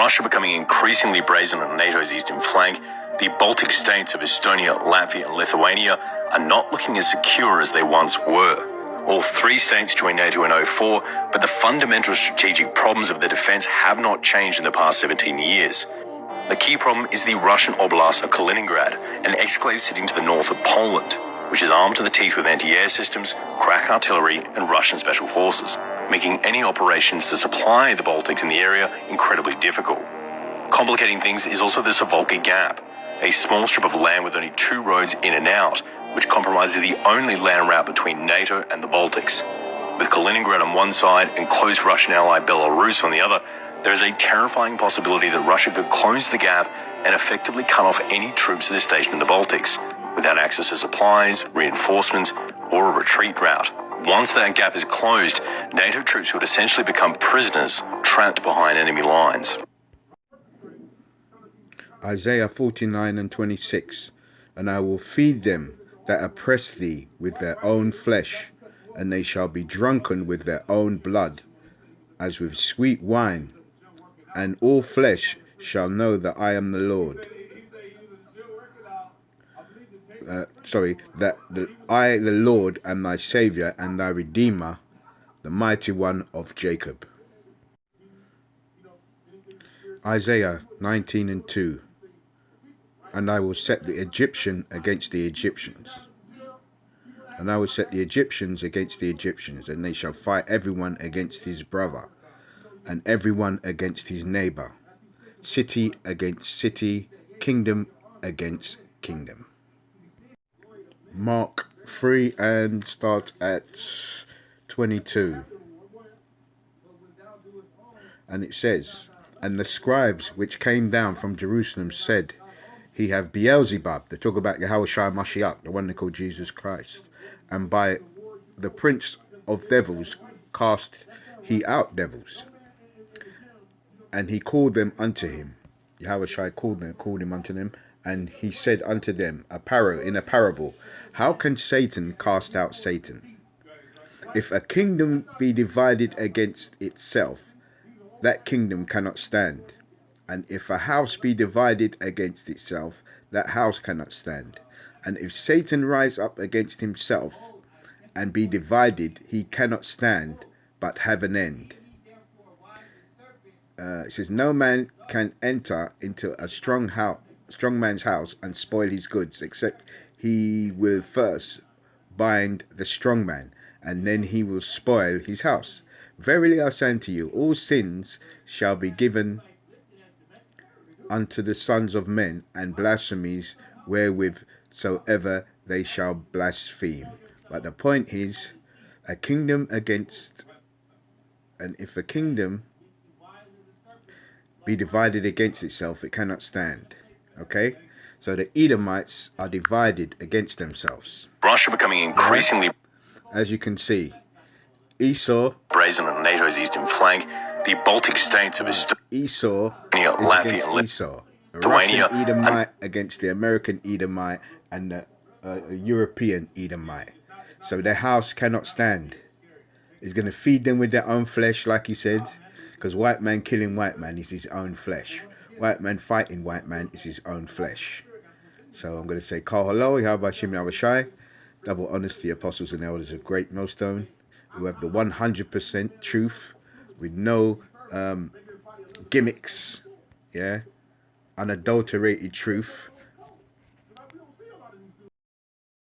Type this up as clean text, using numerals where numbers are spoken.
Russia becoming increasingly brazen on NATO's eastern flank, the Baltic states of Estonia, Latvia and Lithuania are not looking as secure as they once were. All three states joined NATO in 2004, but the fundamental strategic problems of their defense have not changed in the past 17 years. The key problem is the Russian oblast of Kaliningrad, an exclave sitting to the north of Poland, which is armed to the teeth with anti-air systems, crack artillery and Russian special forces, making any operations to supply the Baltics in the area incredibly difficult. Complicating things is also the Suwalki Gap, a small strip of land with only 2 roads in and out, which compromises the only land route between NATO and the Baltics. With Kaliningrad on one side and close Russian ally Belarus on the other, there is a terrifying possibility that Russia could close the gap and effectively cut off any troops that are stationed in the Baltics, without access to supplies, reinforcements, or a retreat route. Once that gap is closed, NATO troops would essentially become prisoners trapped behind enemy lines. Isaiah 49 and 26. And I will feed them that oppress thee with their own flesh, and they shall be drunken with their own blood, as with sweet wine. And all flesh shall know that I am the Lord. I, the Lord, am thy Saviour and thy Redeemer, the mighty one of Jacob. Isaiah 19 and 2. And I will set the Egyptian against the Egyptians. And I will set the Egyptians against the Egyptians, and they shall fight everyone against his brother, and everyone against his neighbour, city against city, kingdom against kingdom. Mark 3 and start at 22. And it says, and the scribes which came down from Jerusalem said, he have Beelzebub. They talk about Yahushua Mashiach, the one they call Jesus Christ. And by the prince of devils cast he out devils. And he called them unto him. Yahushua called him unto them. And he said unto them in a parable, how can Satan cast out Satan? If a kingdom be divided against itself, that kingdom cannot stand. And if a house be divided against itself, that house cannot stand. And if Satan rise up against himself and be divided, he cannot stand, but have an end. It says, no man can enter into a strong man's house and spoil his goods, except he will first bind the strong man, and then he will spoil his house. Verily I say unto you, all sins shall be given unto the sons of men, and blasphemies wherewith soever they shall blaspheme. But the point is, if a kingdom be divided against itself, it cannot stand. Okay? So the Edomites are divided against themselves. Russia becoming increasingly, as you can see, Esau brazen on NATO's eastern flank, the Baltic states of Estonia, Latvia and Esau. The Russian Edomite against the American Edomite and the European Edomite. So their house cannot stand. It's going to feed them with their own flesh, like he said, because white man killing white man is his own flesh. White man fighting white man is his own flesh. So I'm going to say, Call hello, Yahabashim Yahabashai, double honesty, apostles and elders of Great Millstone, who have the 100% truth with no gimmicks, unadulterated truth.